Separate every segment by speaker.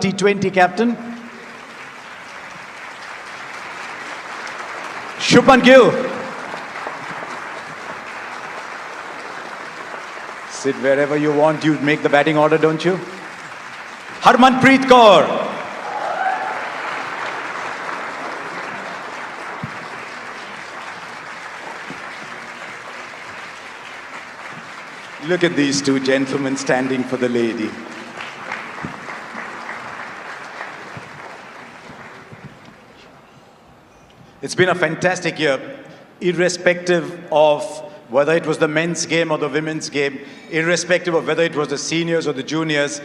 Speaker 1: T20 captain. Shubhman Gill. Sit wherever you want. You make the batting order, don't you? Harmapreet Kaur. Look at these two gentlemen standing for the lady. It's been a fantastic year, irrespective of whether it was the men's game or the women's game, irrespective of whether it was the seniors or the juniors.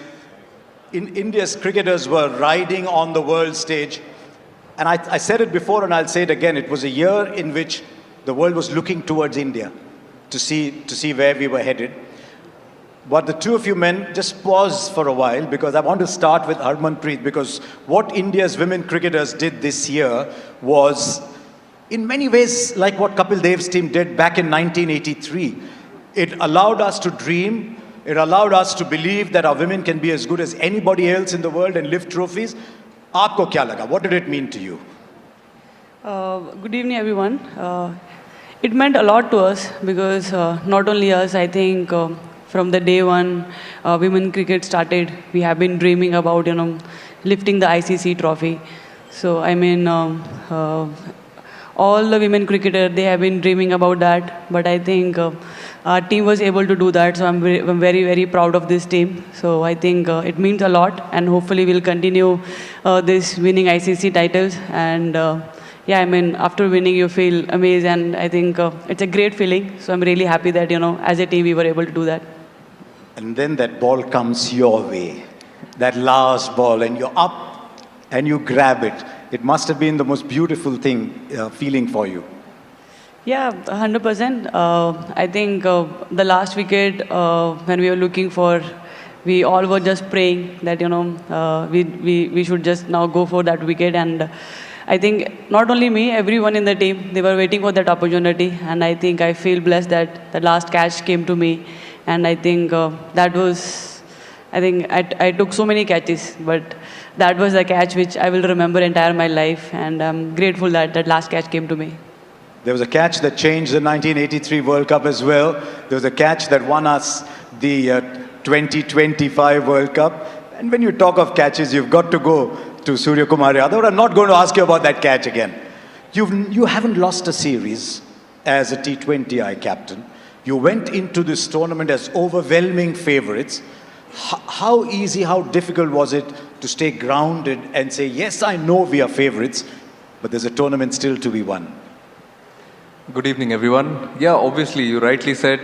Speaker 1: India's cricketers were riding on the world stage. And I said it before and I'll say it again. It was a year in which the world was looking towards India to see where we were headed. But the two of you men, just pause for a while, because I want to start with Harmapreet, because what India's women cricketers did this year was, in many ways, like what Kapil Dev's team did back in 1983. It allowed us to dream. It allowed us to believe that our women can be as good as anybody else in the world and lift trophies. Aapko kya laga? What did it mean to you?
Speaker 2: Good evening, everyone. It meant a lot to us because not only us, I think from the day one women cricket started, we have been dreaming about, lifting the ICC trophy. So, I mean, all the women cricketers, they have been dreaming about that. But I think our team was able to do that. So, I'm very, very proud of this team. So, I think it means a lot. And hopefully, we'll continue this winning ICC titles. And yeah, I mean, after winning, you feel amazed. And I think it's a great feeling. So, I'm really happy that, as a team, we were able to do that.
Speaker 1: And then that ball comes your way, that last ball, and you're up and you grab it. It must have been the most beautiful feeling for you.
Speaker 2: Yeah, 100%. I think the last wicket, when we were looking for, we all were just praying that, we should just now go for that wicket. And I think not only me, everyone in the team, they were waiting for that opportunity. And I think I feel blessed that the last catch came to me. And I think that was, I took so many catches, but that was the catch which I will remember entire my life. And I'm grateful that that last catch came to me.
Speaker 1: There was a catch that changed the 1983 World Cup as well. There was a catch that won us the 2025 World Cup. And when you talk of catches, you've got to go to Surya Kumar Yadav. I'm not going to ask you about that catch again. You haven't lost a series as a T20I captain. You went into this tournament as overwhelming favorites. How easy, how difficult was it to stay grounded and say, yes, I know we are favorites, but there's a tournament still to be won?
Speaker 3: Good evening, everyone. Yeah, obviously, you rightly said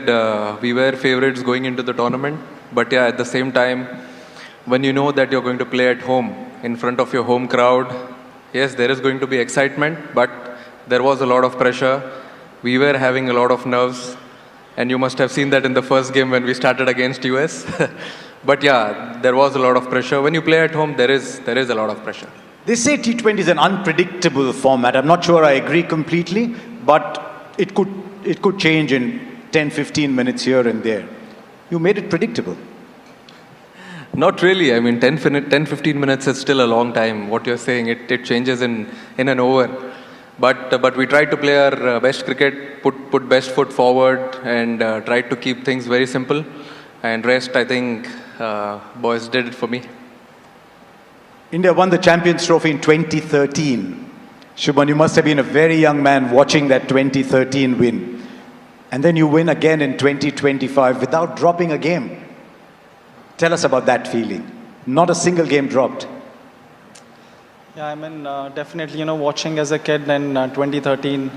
Speaker 3: we were favorites going into the tournament. But yeah, at the same time, when you know that you're going to play at home, in front of your home crowd, yes, there is going to be excitement, but there was a lot of pressure. We were having a lot of nerves. And you must have seen that in the first game when we started against US. But yeah, there was a lot of pressure. When you play at home, there is a lot of pressure.
Speaker 1: They say T20 is an unpredictable format. I'm not sure I agree completely, but it could change in 10, 15 minutes here and there. You made it predictable.
Speaker 3: Not really. I mean, 10, 15 minutes is still a long time. What you're saying, it changes in an over. But we tried to play our best cricket, put best foot forward, and tried to keep things very simple. And rest, I think, boys did it for me.
Speaker 1: India won the Champions Trophy in 2013. Shubhman, you must have been a very young man watching that 2013 win. And then you win again in 2025 without dropping a game. Tell us about that feeling. Not a single game dropped.
Speaker 4: Yeah, I mean, definitely, watching as a kid in 2013,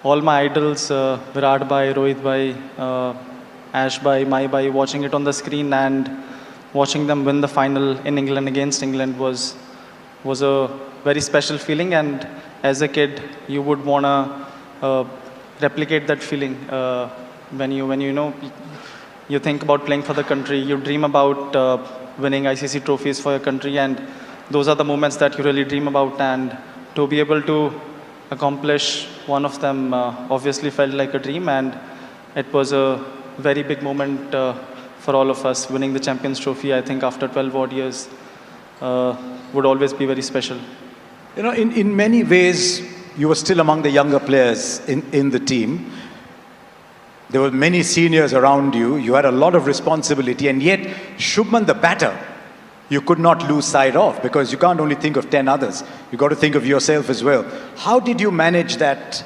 Speaker 4: all my idols, Virat Bhai, Rohit Bhai, Ash Bhai, Mai Bhai, watching it on the screen and watching them win the final in England against England was a very special feeling. And as a kid, you would want to replicate that feeling when you think about playing for the country, you dream about winning ICC trophies for your country, and those are the moments that you really dream about. And to be able to accomplish one of them obviously felt like a dream, and it was a very big moment for all of us, winning the Champions Trophy, I think, after 12 odd years. would always be very special.
Speaker 1: You know, in many ways, you were still among the younger players in the team. There were many seniors around you. You had a lot of responsibility, and yet Shubhman, the batter, you could not lose sight of, because you can't only think of 10 others. You got to think of yourself as well. How did you manage that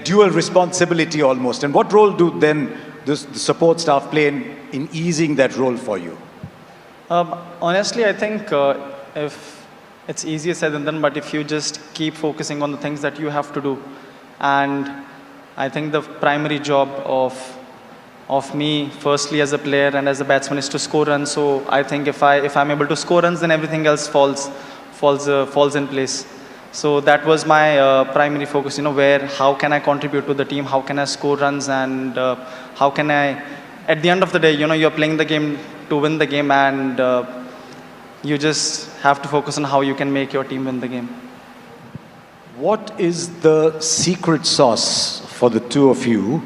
Speaker 1: dual responsibility almost? And what role do then the support staff play in easing that role for you?
Speaker 4: Honestly, I think if it's easier said than done, but if you just keep focusing on the things that you have to do, and I think the primary job of me, firstly as a player and as a batsman, is to score runs. So I think if I'm able to score runs, then everything else falls in place. So that was my primary focus. You know, how can I contribute to the team? How can I score runs? And how can I, at the end of the day, you know, you're playing the game to win the game, and you just have to focus on how you can make your team win the game.
Speaker 1: What is the secret sauce for the two of you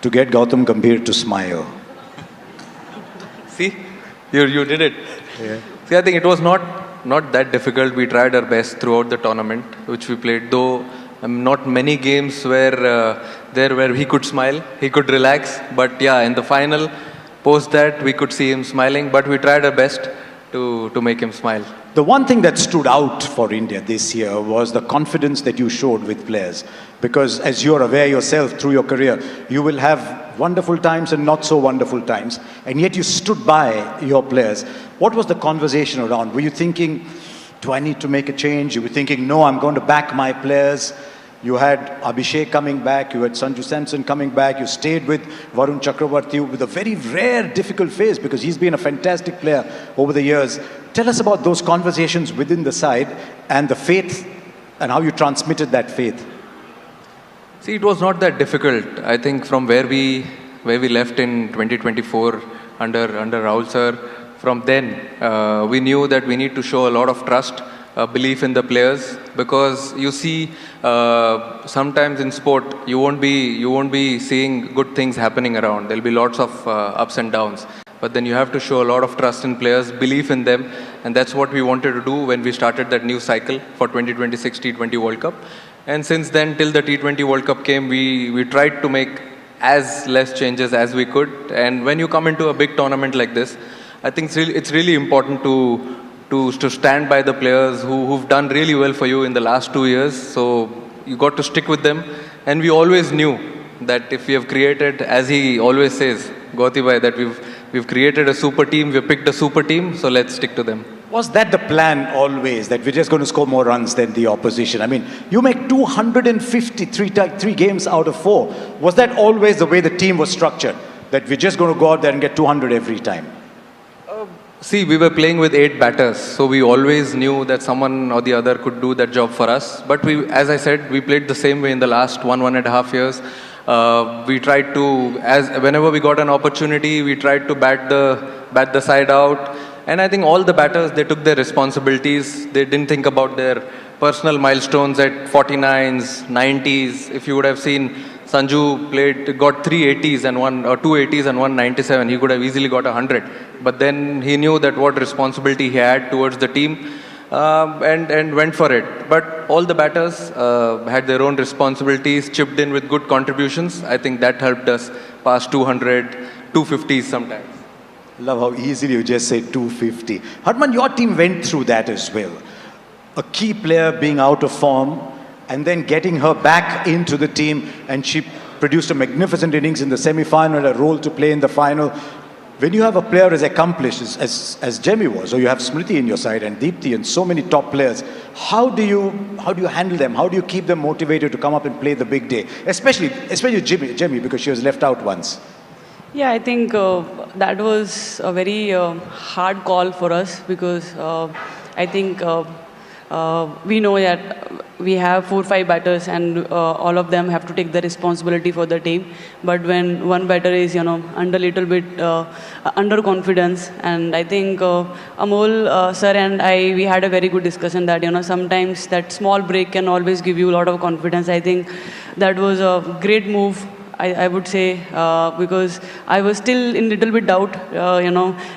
Speaker 1: to get Gautam Gambhir to smile?
Speaker 3: See, you did it.
Speaker 1: Yeah.
Speaker 3: See, I think it was not that difficult. We tried our best throughout the tournament, which we played. Though not many games where he could smile, he could relax. But yeah, in the final, post that, we could see him smiling. But we tried our best to make him smile.
Speaker 1: The one thing that stood out for India this year was the confidence that you showed with players. Because as you're aware yourself through your career, you will have wonderful times and not so wonderful times. And yet you stood by your players. What was the conversation around? Were you thinking, do I need to make a change? You were thinking, no, I'm going to back my players. You had Abhishek coming back, you had Sanju Samson coming back, you stayed with Varun Chakravarti with a very rare, difficult phase, because he's been a fantastic player over the years. Tell us about those conversations within the side and the faith, and how you transmitted that faith.
Speaker 3: See, it was not that difficult. I think from where we left in 2024 under Rahul sir, from then we knew that we need to show a lot of trust, belief in the players, because you see sometimes in sport you won't be seeing good things happening around. There'll be lots of ups and downs, but then you have to show a lot of trust in players, belief in them, and that's what we wanted to do when we started that new cycle for 2026 T20 World Cup. And since then, till the T20 World Cup came, we tried to make as less changes as we could. And when you come into a big tournament like this, I think it's really important to stand by the players who've done really well for you in the last 2 years. So you got to stick with them. And we always knew that if we have created, as he always says, Gauti bhai, that we've created a super team, we've picked a super team, so let's stick to them.
Speaker 1: Was that the plan always, that we're just going to score more runs than the opposition? I mean, you make 253 games out of 4. Was that always the way the team was structured? That we're just going to go out there and get 200 every time?
Speaker 3: See, we were playing with 8 batters, so we always knew that someone or the other could do that job for us. But as I said, we played the same way in the last 1.5 years. We tried to, whenever we got an opportunity, we tried to bat the side out. And I think all the batters, they took their responsibilities. They didn't think about their personal milestones at 49s, 90s. If you would have seen Sanju got 3 80s and 2 80s and 1 97. He could have easily got 100. But then he knew that what responsibility he had towards the team, and went for it. But all the batters had their own responsibilities, chipped in with good contributions. I think that helped us pass 200, 250s sometimes.
Speaker 1: Love how easily you just say 250. Harman, your team went through that as well. A key player being out of form and then getting her back into the team, and she produced a magnificent innings in the semi-final, a role to play in the final. When you have a player as accomplished as Jemmy was, or you have Smriti in your side and Deepti and so many top players, how do you handle them? How do you keep them motivated to come up and play the big day? Especially Jemmy, because she was left out once.
Speaker 2: Yeah, I think that was a very hard call for us, because I think we know that we have 4 or 5 batters, and all of them have to take the responsibility for the team. But when one batter is, under a little bit under confidence, and I think Amol sir and we had a very good discussion that sometimes that small break can always give you a lot of confidence. I think that was a great move. I would say, because I was still in little bit doubt,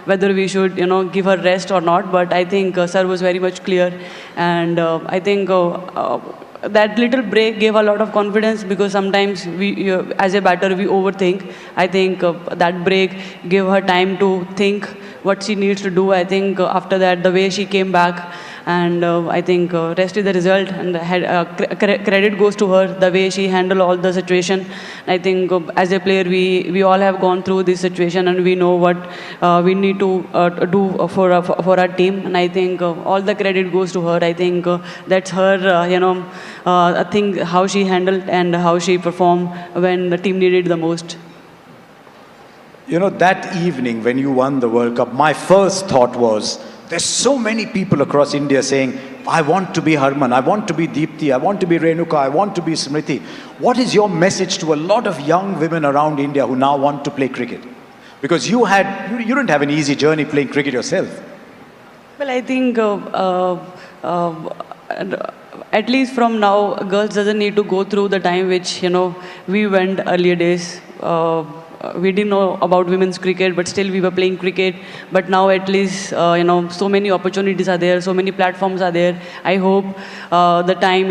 Speaker 2: whether we should, give her rest or not. But I think sir was very much clear, and I think that little break gave a lot of confidence, because sometimes we, as a batter, we overthink. I think that break gave her time to think what she needs to do. I think after that, the way she came back, and I think rest is the result, and credit goes to her, the way she handled all the situation. I think as a player, we all have gone through this situation, and we know what we need to do for our team. And I think all the credit goes to her. I think that's her, I think how she handled and how she performed when the team needed the most.
Speaker 1: That evening when you won the World Cup, my first thought was, there's so many people across India saying, I want to be Harman, I want to be Deepti, I want to be Renuka, I want to be Smriti. What is your message to a lot of young women around India who now want to play cricket? Because you didn't have an easy journey playing cricket yourself.
Speaker 2: Well, I think at least from now, girls doesn't need to go through the time which, we went earlier days. We didn't know about women's cricket, but still we were playing cricket. But now at least, so many opportunities are there, so many platforms are there. I hope the time,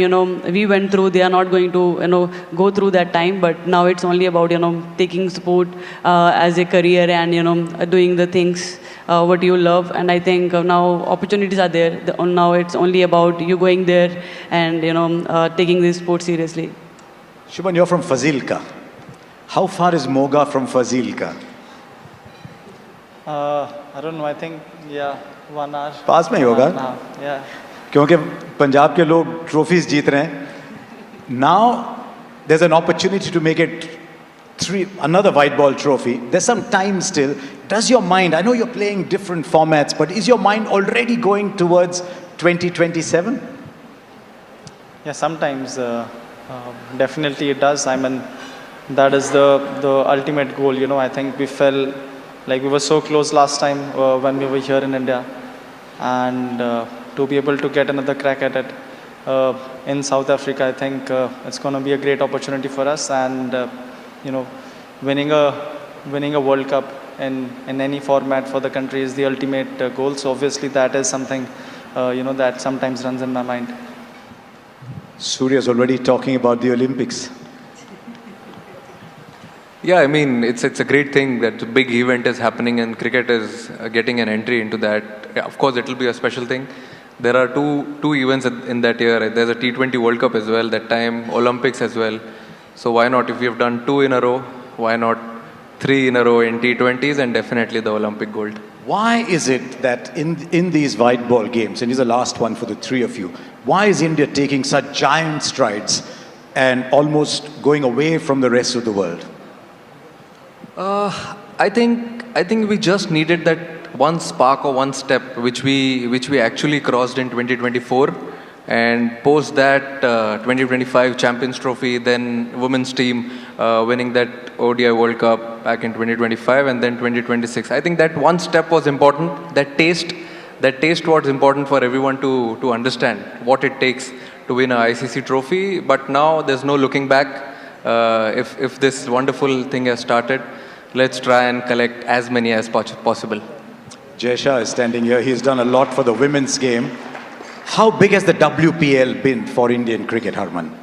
Speaker 2: we went through, they are not going to, go through that time. But now it's only about, taking sport as a career and, doing the things what you love. And I think now opportunities are there. Now it's only about you going there and, taking this sport seriously.
Speaker 1: Shubhman, you're from Fazilka. How far is Moga from Fazilka?
Speaker 4: I don't know, I think, 1 hour.
Speaker 1: पास में ही होगा?
Speaker 4: Yeah.
Speaker 1: क्योंकि पंजाब के लोग trophies जीत रहे हैं. Now there's an opportunity to make it another white ball trophy. There's some time still. Does your mind, I know you're playing different formats, but is your mind already going towards 2027?
Speaker 4: Yeah, sometimes definitely it does. I mean, that is the ultimate goal. I think we felt like we were so close last time when we were here in India, and to be able to get another crack at it in South Africa, I think it's going to be a great opportunity for us. And winning a World Cup in any format for the country is the ultimate goal. So obviously that is something that sometimes runs in my mind.
Speaker 1: Surya is already talking about the Olympics.
Speaker 3: Yeah, I mean, it's a great thing that a big event is happening and cricket is getting an entry into that. Yeah, of course, it will be a special thing. There are two events in that year. There's a T20 World Cup as well, that time Olympics as well. So why not, if we have done 2 in a row, why not 3 in a row in T20s and definitely the Olympic gold.
Speaker 1: Why is it that in these white ball games, and here's the last one for the three of you, why is India taking such giant strides and almost going away from the rest of the world?
Speaker 3: I think we just needed that one spark or one step which we actually crossed in 2024, and post that 2025 Champions Trophy, then women's team winning that ODI World Cup back in 2025, and then 2026. I think that one step was important. That taste was important for everyone to understand what it takes to win a ICC trophy. But now there's no looking back. If this wonderful thing has started, let's try and collect as many as possible.
Speaker 1: Jaysha is standing here. He's done a lot for the women's game. How big has the WPL been for Indian cricket, Harman?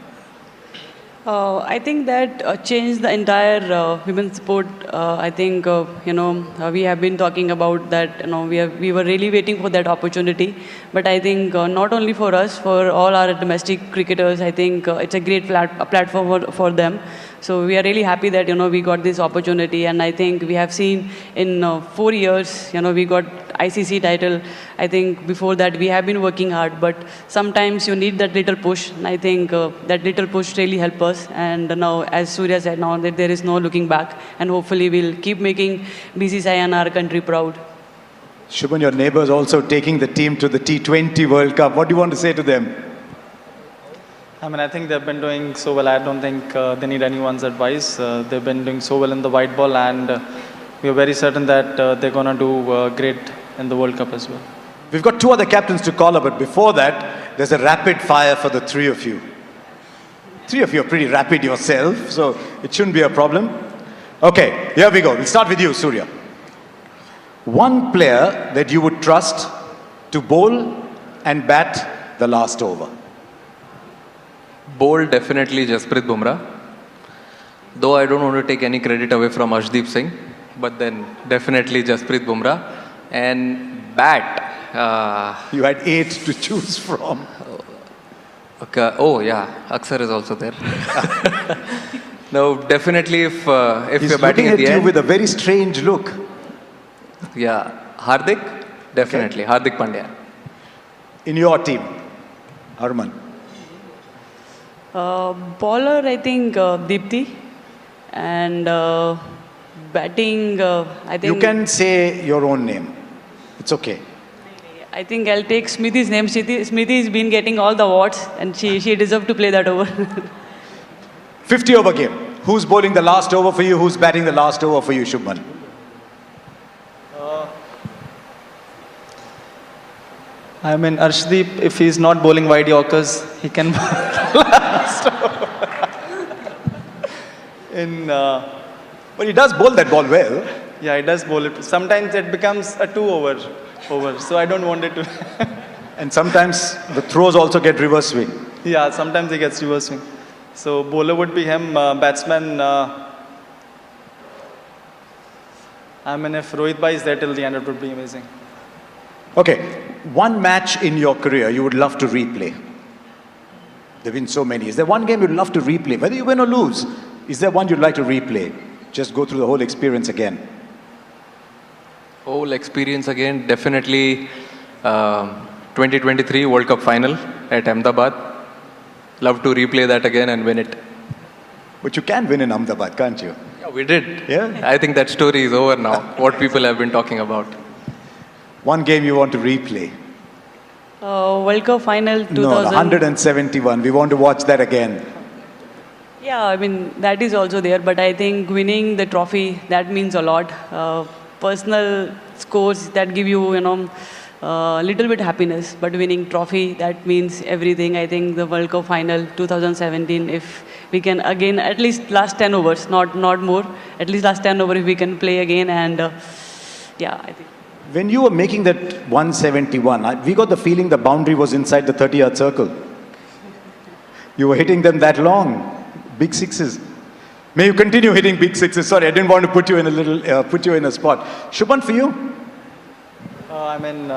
Speaker 2: I think that changed the entire women's sport. I think, we have been talking about that, we were really waiting for that opportunity. But I think not only for us, for all our domestic cricketers, I think it's a great platform for them. So we are really happy that, we got this opportunity. And I think we have seen in 4 years, we got ICC title. I think before that we have been working hard, but sometimes you need that little push. And I think that little push really helped us. And now, as Surya said, now that there is no looking back, and hopefully we'll keep making BCCI and our country proud.
Speaker 1: Shubhman, your neighbors also taking the team to the T20 World Cup. What do you want to say to them?
Speaker 4: I mean, I think they've been doing so well. I don't think they need anyone's advice. They've been doing so well in the white ball, and we are very certain that they're going to do great in the World Cup as well.
Speaker 1: We've got 2 other captains to call up, but before that, there's a rapid fire for the 3 of you. Three of you are pretty rapid yourself, so it shouldn't be a problem. Okay, here we go. We'll start with you, Surya. One player that you would trust to bowl and bat the last over.
Speaker 3: Bold, definitely Jasprit Bumrah. Though I don't want to take any credit away from Arshdeep Singh, but then definitely Jasprit Bumrah. And bat.
Speaker 1: You had 8 to choose from.
Speaker 3: Okay. Oh yeah, Aksar is also there. No, definitely if
Speaker 1: He's
Speaker 3: you're batting
Speaker 1: looking
Speaker 3: at the
Speaker 1: you
Speaker 3: end.
Speaker 1: with a very strange look.
Speaker 3: Yeah, Hardik, definitely.
Speaker 1: Okay.
Speaker 3: Hardik Pandya.
Speaker 1: In your team, Harman.
Speaker 2: Bowler, I think Deepthi. And batting, I think...
Speaker 1: You can say your own name. It's okay.
Speaker 2: I think I'll take Smriti's name. Smriti's been getting all the awards and she deserves to play that over.
Speaker 1: 50 over game. Who's bowling the last over for you? Who's batting the last over for you, Shubhman?
Speaker 4: I mean, Arshdeep, if he's not bowling wide Yorkers, he can bowl last over.
Speaker 1: But he does bowl that ball well.
Speaker 4: Yeah, he does bowl it. Sometimes it becomes a 2 over, so I don't want it to.
Speaker 1: And sometimes the throws also get reverse swing.
Speaker 4: Yeah, sometimes he gets reverse swing. So bowler would be him, batsman. I mean, if Rohit Bhai is there till the end, it would be amazing.
Speaker 1: Okay, one match in your career you would love to replay. There have been so many. Is there one game you'd love to replay? Whether you win or lose, is there one you'd like to replay? Just go through the whole experience again.
Speaker 3: Whole experience again, definitely 2023 World Cup final at Ahmedabad. Love to replay that again and win it.
Speaker 1: But you can win in Ahmedabad, can't you?
Speaker 3: Yeah, we did.
Speaker 1: Yeah?
Speaker 3: I think that story is over now, what people have been talking about.
Speaker 1: One game you want to replay?
Speaker 2: World Cup final 2000.
Speaker 1: No, 171. We want to watch that again.
Speaker 2: Yeah, I mean, that is also there, but I think winning the trophy, that means a lot. Personal scores that give you, a little bit happiness, but winning trophy, that means everything. I think the World Cup final 2017, if we can again, at least last 10 overs, not more, at least last 10 overs if we can play again, and yeah, I think.
Speaker 1: When you were making that 171, we got the feeling the boundary was inside the 30-yard circle. You were hitting them that long. Big sixes. May you continue hitting big sixes. Sorry, I didn't want to put you in a spot. Shubhman, for you?
Speaker 4: I mean,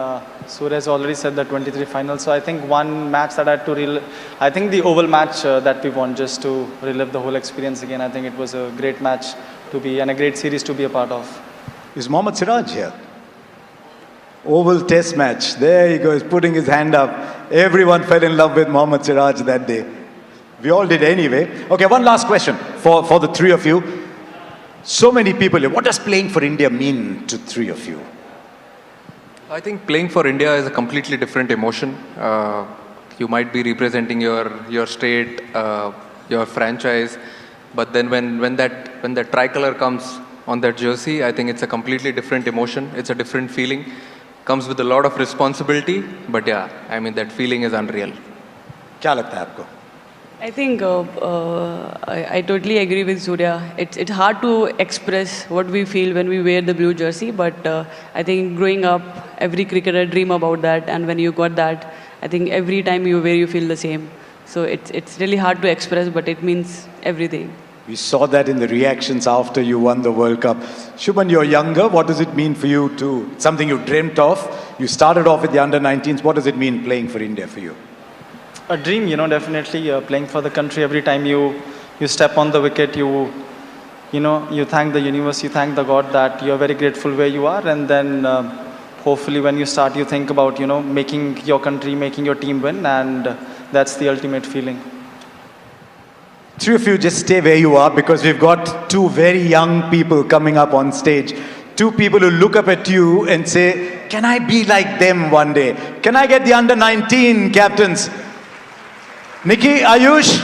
Speaker 4: Surya has already said the 23 final. So I think one match that I had to relive, I think the Oval match that we won, just to relive the whole experience again. I think it was a great match to be and a great series to be a part of.
Speaker 1: Is Mohammad Siraj here? Oval Test match. There he goes, putting his hand up. Everyone fell in love with Mohammad Siraj that day. We all did anyway. Okay, one last question for the three of you. So many people here. What does playing for India mean to three of you?
Speaker 3: I think playing for India is a completely different emotion. You might be representing your state, your franchise, but then when that tricolor comes on that jersey, I think it's a completely different emotion. It's a different feeling. Comes with a lot of responsibility, but yeah, I mean that feeling is unreal.
Speaker 1: क्या लगता है आपको?
Speaker 2: I think I totally agree with Surya. It's hard to express what we feel when we wear the blue jersey, but I think growing up, every cricketer dream about that, and when you got that, I think every time you wear, you feel the same. So it's really hard to express, but it means everything.
Speaker 1: We saw that in the reactions after you won the World Cup. Shubhman, you're younger. What does it mean for you to, something you dreamt of? You started off with the under-19s. What does it mean playing for India for you?
Speaker 4: A dream, definitely playing for the country. Every time you step on the wicket, you thank the universe, you thank the God that you're very grateful where you are. And then hopefully when you start, you think about, making your country, making your team win. And that's the ultimate feeling.
Speaker 1: Three of you just stay where you are because we've got two very young people coming up on stage. Two people who look up at you and say, can I be like them one day? Can I get the under-19 captains? Nikki, Ayush.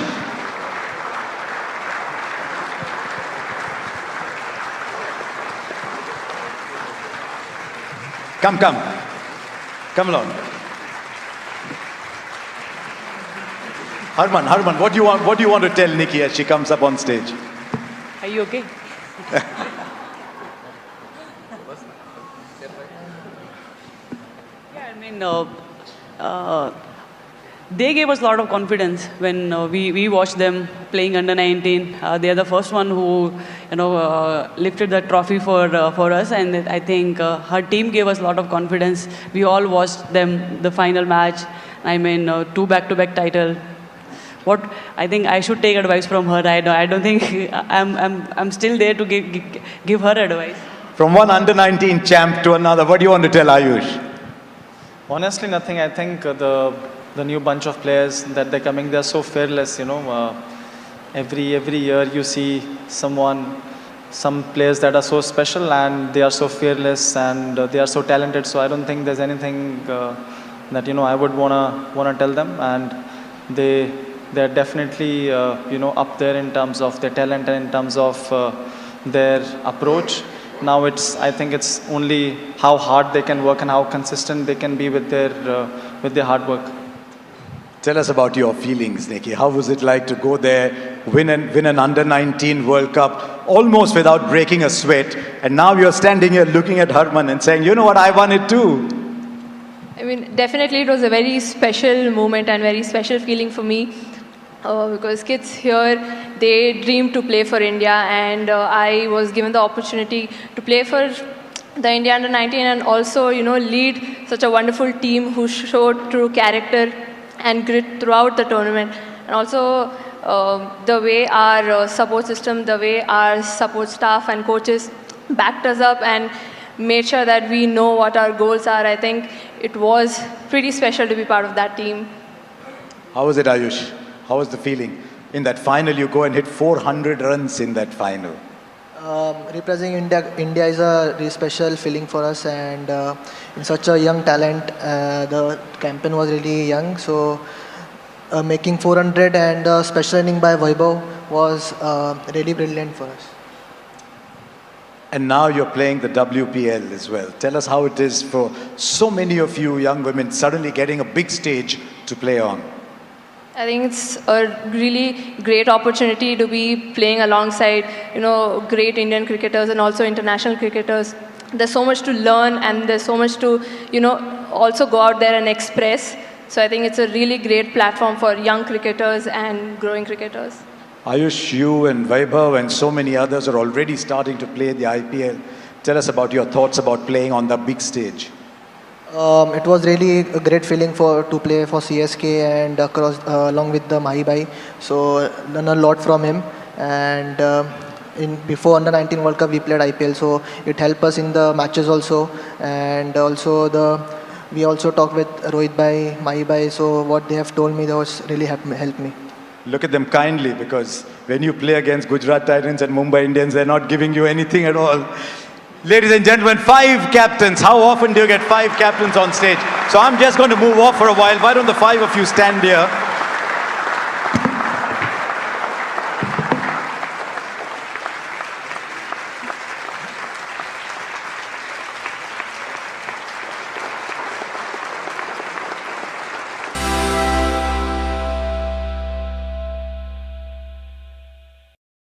Speaker 1: Come along. Harman, what do you want to tell Nikki as she comes up on stage?
Speaker 2: Are you okay? Yeah, I mean, they gave us a lot of confidence when we watched them playing under 19. They are the first one who, lifted the trophy for us, and I think her team gave us a lot of confidence. We all watched them the final match. I mean, 2 back-to-back title. What I think I should take advice from her. I don't think I'm still there to give her advice.
Speaker 1: From one under 19 champ to another, what do you want to tell Ayush?
Speaker 4: Honestly, nothing. I think the new bunch of players that they're coming, they're so fearless. Every year you see some players that are so special and they are so fearless and they are so talented. So I don't think there's anything that I would wanna tell them. And they're definitely up there in terms of their talent and in terms of their approach. Now I think it's only how hard they can work and how consistent they can be with their hard work.
Speaker 1: Tell us about your feelings, Nikki. How was it like to go there, win an under-19 World Cup, almost without breaking a sweat, and now you're standing here looking at Harman and saying, you know what, I won it too.
Speaker 5: I mean, definitely it was a very special moment and very special feeling for me because kids here, they dream to play for India, and I was given the opportunity to play for the India under-19 and also, lead such a wonderful team who showed true character and grit throughout the tournament. And also the way our support system, the way our support staff and coaches backed us up and made sure that we know what our goals are. I think it was pretty special to be part of that team.
Speaker 1: How was it, Ayush? How was the feeling? In that final, you go and hit 400 runs in that final.
Speaker 6: Representing India is a really special feeling for us, and in such a young talent, the campaign was really young. So making 400 and special inning by Vaibhav was really brilliant for us.
Speaker 1: And now you're playing the WPL as well. Tell us how it is for so many of you young women suddenly getting a big stage to play on.
Speaker 5: I think it's a really great opportunity to be playing alongside, great Indian cricketers and also international cricketers. There's so much to learn and there's so much to, also go out there and express. So I think it's a really great platform for young cricketers and growing cricketers.
Speaker 1: Ayush, you and Vaibhav and so many others are already starting to play the IPL. Tell us about your thoughts about playing on the big stage.
Speaker 6: It was really a great feeling to play for CSK and along with the Mahibai. So learned a lot from him. And before under-19 World Cup we played IPL, so it helped us in the matches also. And also we also talked with Rohit Bhai, Mahibai. So what they have told me, that was really helped me.
Speaker 1: Look at them kindly, because when you play against Gujarat Titans and Mumbai Indians, they're not giving you anything at all. Ladies and gentlemen, 5 captains. How often do you get 5 captains on stage? So I'm just going to move off for a while. Why don't the 5 of you stand here?